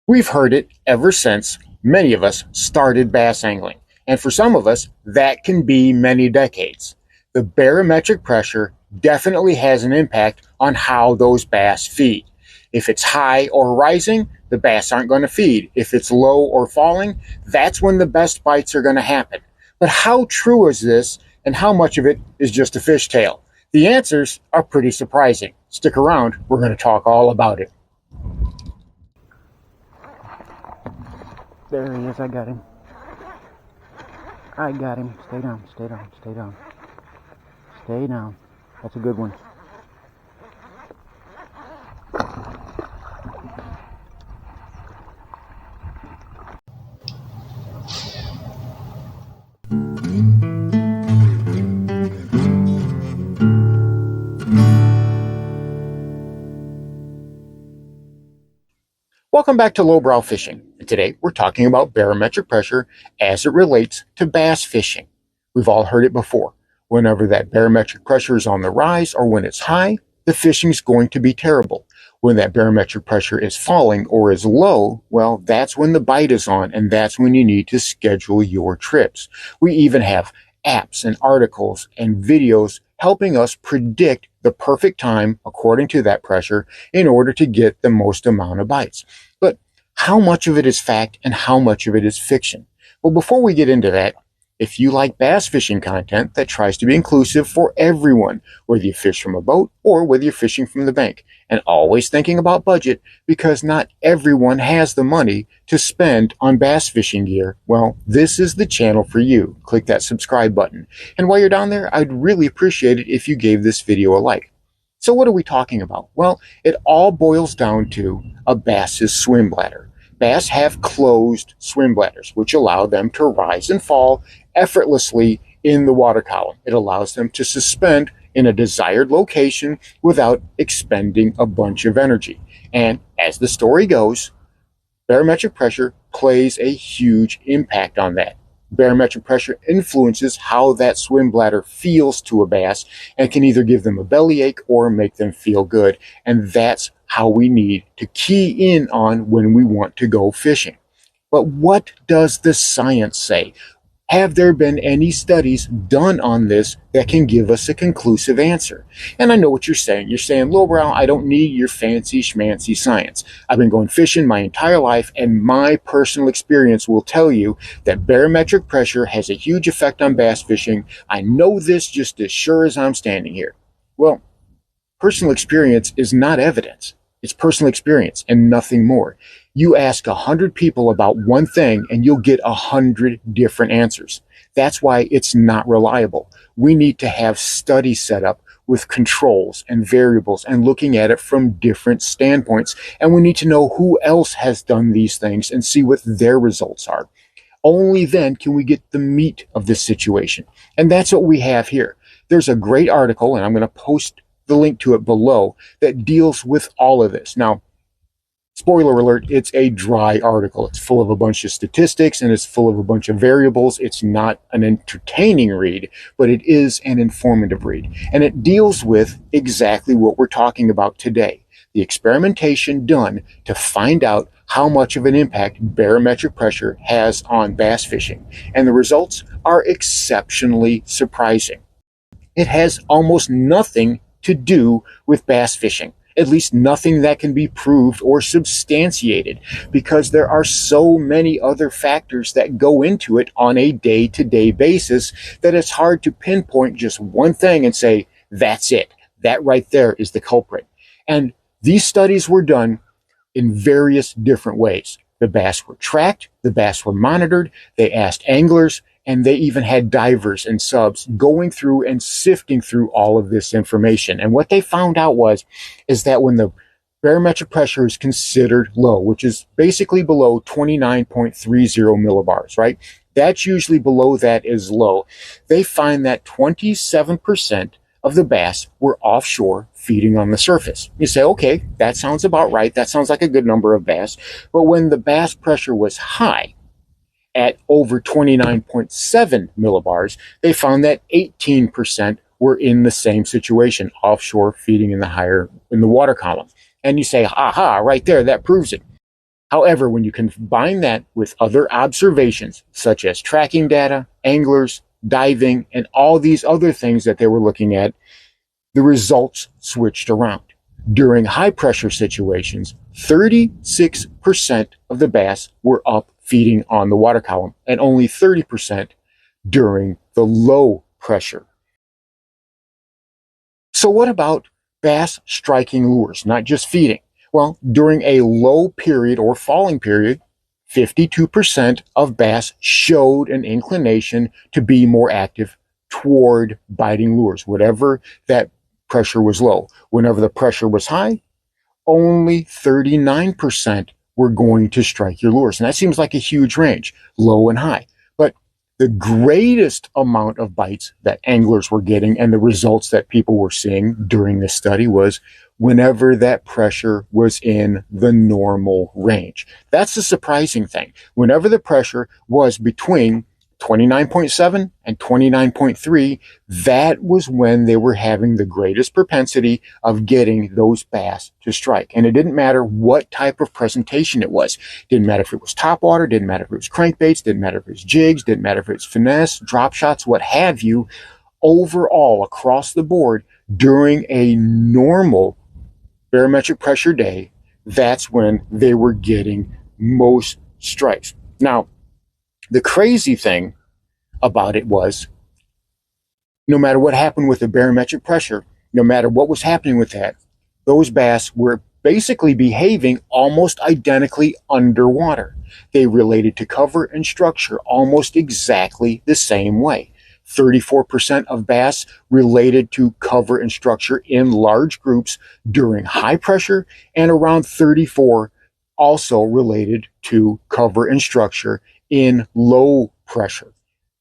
We've heard it ever since many of us started bass angling, and for some of us, that can be many decades. The barometric pressure definitely has an impact on how those bass feed. If it's high or rising, the bass aren't going to feed. If it's low or falling, that's when the best bites are going to happen. But how true is this, and how much of it is just a fishtail? The answers are pretty surprising. Stick around, we're going to talk all about it. There he is, I got him. I got him. Stay down, stay down, stay down. Stay down. That's a good one. Welcome back to Lowbrow Fishing. Today we're talking about barometric pressure as it relates to bass fishing. We've all heard it before. Whenever that barometric pressure is on the rise or when it's high, the fishing's going to be terrible. When that barometric pressure is falling or is low, well, that's when the bite is on, and that's when you need to schedule your trips. We even have apps and articles and videos helping us predict the perfect time according to that pressure in order to get the most amount of bites. But how much of it is fact and how much of it is fiction? Well, before we get into that, if you like bass fishing content that tries to be inclusive for everyone, whether you fish from a boat or whether you're fishing from the bank, and always thinking about budget because not everyone has the money to spend on bass fishing gear, well, this is the channel for you. Click that subscribe button. And while you're down there, I'd really appreciate it if you gave this video a like. So what are we talking about? Well, it all boils down to a bass's swim bladder. Bass have closed swim bladders, which allow them to rise and fall effortlessly in the water column. It allows them to suspend in a desired location without expending a bunch of energy. And as the story goes, barometric pressure plays a huge impact on that. Barometric pressure influences how that swim bladder feels to a bass and can either give them a bellyache or make them feel good. And that's how we need to key in on when we want to go fishing. But what does the science say? Have there been any studies done on this that can give us a conclusive answer? And I know what you're saying. You're saying, Lowbrow, I don't need your fancy schmancy science. I've been going fishing my entire life, and my personal experience will tell you that barometric pressure has a huge effect on bass fishing. I know this just as sure as I'm standing here. Well, personal experience is not evidence. It's personal experience and nothing more. You ask 100 people about one thing and you'll get 100 different answers. That's why it's not reliable. We need to have studies set up with controls and variables and looking at it from different standpoints. And we need to know who else has done these things and see what their results are. Only then can we get the meat of this situation. And that's what we have here. There's a great article, and I'm going to post the link to it below, that deals with all of this. Now, spoiler alert, it's a dry article. It's full of a bunch of statistics and it's full of a bunch of variables. It's not an entertaining read, but it is an informative read. And it deals with exactly what we're talking about today. The experimentation done to find out how much of an impact barometric pressure has on bass fishing. And the results are exceptionally surprising. It has almost nothing to do with bass fishing. At least nothing that can be proved or substantiated, because there are so many other factors that go into it on a day-to-day basis that it's hard to pinpoint just one thing and say, that's it. That right there is the culprit. And these studies were done in various different ways. The bass were tracked, the bass were monitored, they asked anglers, and they even had divers and subs going through and sifting through all of this information. And what they found out is that when the barometric pressure is considered low, which is basically below 29.30 millibars, right? That's usually below that is low. They find that 27% of the bass were offshore feeding on the surface. You say, okay, that sounds about right. That sounds like a good number of bass. But when the bass pressure was high, at over 29.7 millibars, they found that 18% were in the same situation, offshore feeding in the water column. And you say, aha, right there, that proves it. However, when you combine that with other observations, such as tracking data, anglers, diving, and all these other things that they were looking at, the results switched around. During high pressure situations, 36% of the bass were up feeding on the water column, and only 30% during the low pressure. So what about bass striking lures, not just feeding? Well, during a low period or falling period, 52% of bass showed an inclination to be more active toward biting lures, whatever that pressure was low. Whenever the pressure was high, only 39% were going to strike your lures. And that seems like a huge range, low and high. But the greatest amount of bites that anglers were getting and the results that people were seeing during this study was whenever that pressure was in the normal range. That's the surprising thing. Whenever the pressure was between 29.7 and 29.3, that was when they were having the greatest propensity of getting those bass to strike. And it didn't matter what type of presentation it was. Didn't matter if it was topwater, didn't matter if it was crankbaits, didn't matter if it was jigs, didn't matter if it was finesse, drop shots, what have you. Overall, across the board, during a normal barometric pressure day, that's when they were getting most strikes. Now, the crazy thing about it was, no matter what happened with the barometric pressure, no matter what was happening with that, those bass were basically behaving almost identically underwater. They related to cover and structure almost exactly the same way. 34% of bass related to cover and structure in large groups during high pressure, and around 34 also related to cover and structure in low pressure.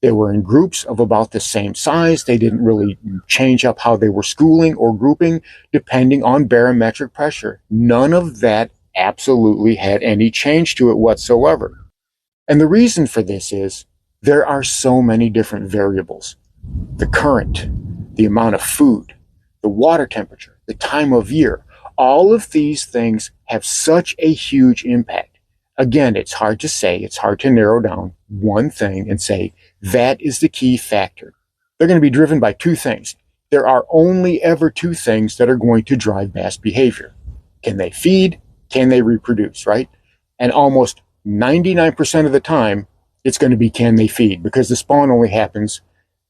They were in groups of about the same size. They didn't really change up how they were schooling or grouping depending on barometric pressure. None of that absolutely had any change to it whatsoever. And the reason for this is there are so many different variables. The current, the amount of food, the water temperature, the time of year, all of these things have such a huge impact. Again, it's hard to say, it's hard to narrow down one thing and say that is the key factor. They're going to be driven by two things. There are only ever two things that are going to drive bass behavior. Can they feed? Can they reproduce, right? And almost 99% of the time, it's going to be can they feed, because the spawn only happens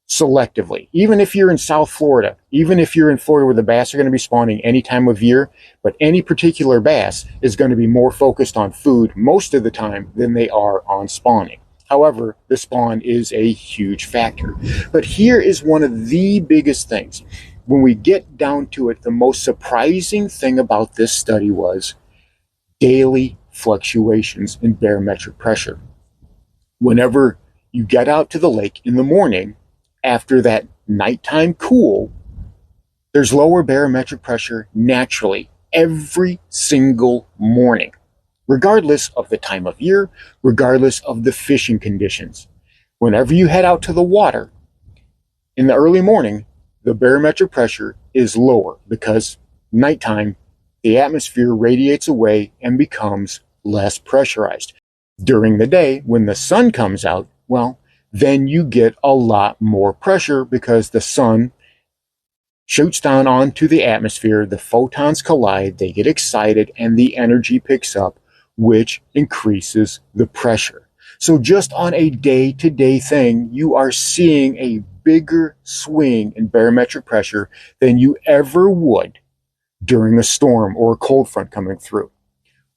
selectively. Even if you're in South Florida, even if you're in Florida where the bass are going to be spawning any time of year, but any particular bass is going to be more focused on food most of the time than they are on spawning. However, the spawn is a huge factor. But here is one of the biggest things. When we get down to it, the most surprising thing about this study was daily fluctuations in barometric pressure. Whenever you get out to the lake in the morning, after that nighttime cool, there's lower barometric pressure naturally every single morning, regardless of the time of year, regardless of the fishing conditions. Whenever you head out to the water in the early morning, the barometric pressure is lower because nighttime, the atmosphere radiates away and becomes less pressurized. During the day, when the sun comes out, well, then you get a lot more pressure because the sun shoots down onto the atmosphere, the photons collide, they get excited, and the energy picks up, which increases the pressure. So just on a day-to-day thing, you are seeing a bigger swing in barometric pressure than you ever would during a storm or a cold front coming through,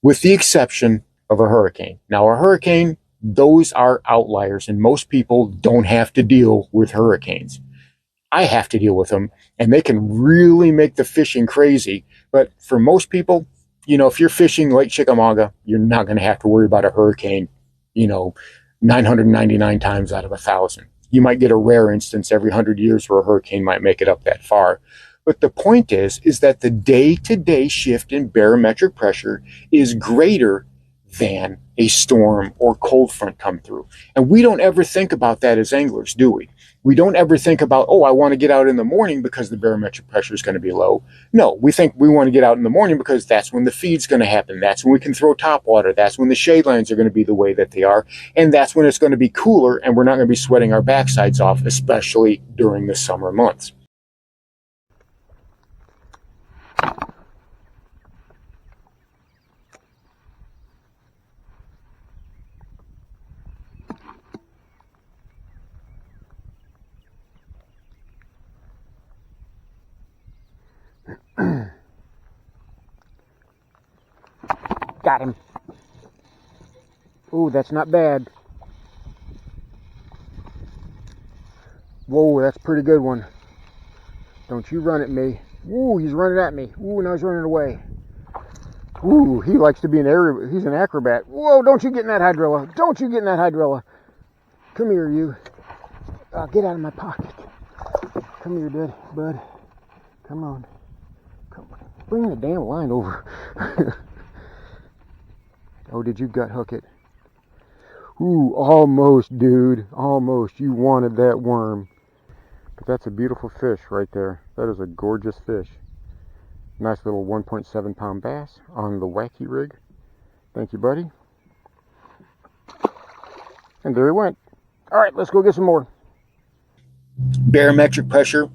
with the exception of a hurricane. Now, a hurricane, those are outliers, and most people don't have to deal with hurricanes. I have to deal with them, and they can really make the fishing crazy. But for most people, if you're fishing Lake Chickamauga, you're not going to have to worry about a hurricane, 999 times out of 1,000. You might get a rare instance every 100 years where a hurricane might make it up that far. But the point is that the day-to-day shift in barometric pressure is greater than a storm or cold front come through. And we don't ever think about that as anglers, do we? We don't ever think about, oh, I want to get out in the morning because the barometric pressure is going to be low. No, we think we want to get out in the morning because that's when the feed's going to happen. That's when we can throw top water. That's when the shade lines are going to be the way that they are. And that's when it's going to be cooler and we're not going to be sweating our backsides off, especially during the summer months. Got him. Ooh, that's not bad. Whoa, that's a pretty good one. Don't you run at me. Ooh, he's running at me. Ooh, now he's running away. Ooh, he likes to be he's an acrobat. Whoa, don't you get in that hydrilla. Don't you get in that hydrilla. Come here, you. Get out of my pocket. Come here, bud. Come on. Come on. Bring the damn line over. Oh, did you gut hook it? Ooh, almost, dude. Almost. You wanted that worm. But that's a beautiful fish right there. That is a gorgeous fish. Nice little 1.7 pound bass on the wacky rig. Thank you, buddy. And there he went. All right, let's go get some more. Barometric pressure,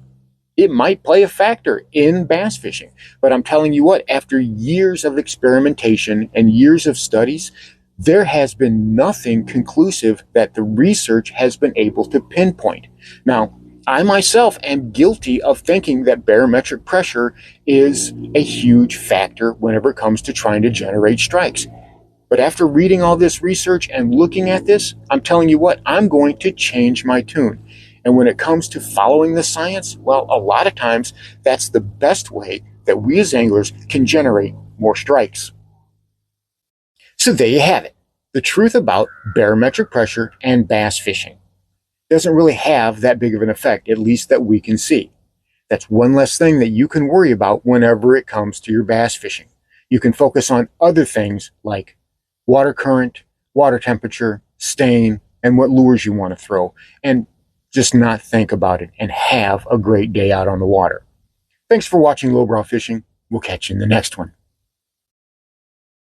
it might play a factor in bass fishing. But I'm telling you what, after years of experimentation and years of studies, there has been nothing conclusive that the research has been able to pinpoint. Now, I myself am guilty of thinking that barometric pressure is a huge factor whenever it comes to trying to generate strikes. But after reading all this research and looking at this, I'm telling you what, I'm going to change my tune. And when it comes to following the science, well, a lot of times that's the best way that we as anglers can generate more strikes. So there you have it. The truth about barometric pressure and bass fishing. Doesn't really have that big of an effect, at least that we can see. That's one less thing that you can worry about whenever it comes to your bass fishing. You can focus on other things like water current, water temperature, stain, and what lures you want to throw, and just not think about it and have a great day out on the water. Thanks for watching Lowbrow Fishing. We'll catch you in the next one.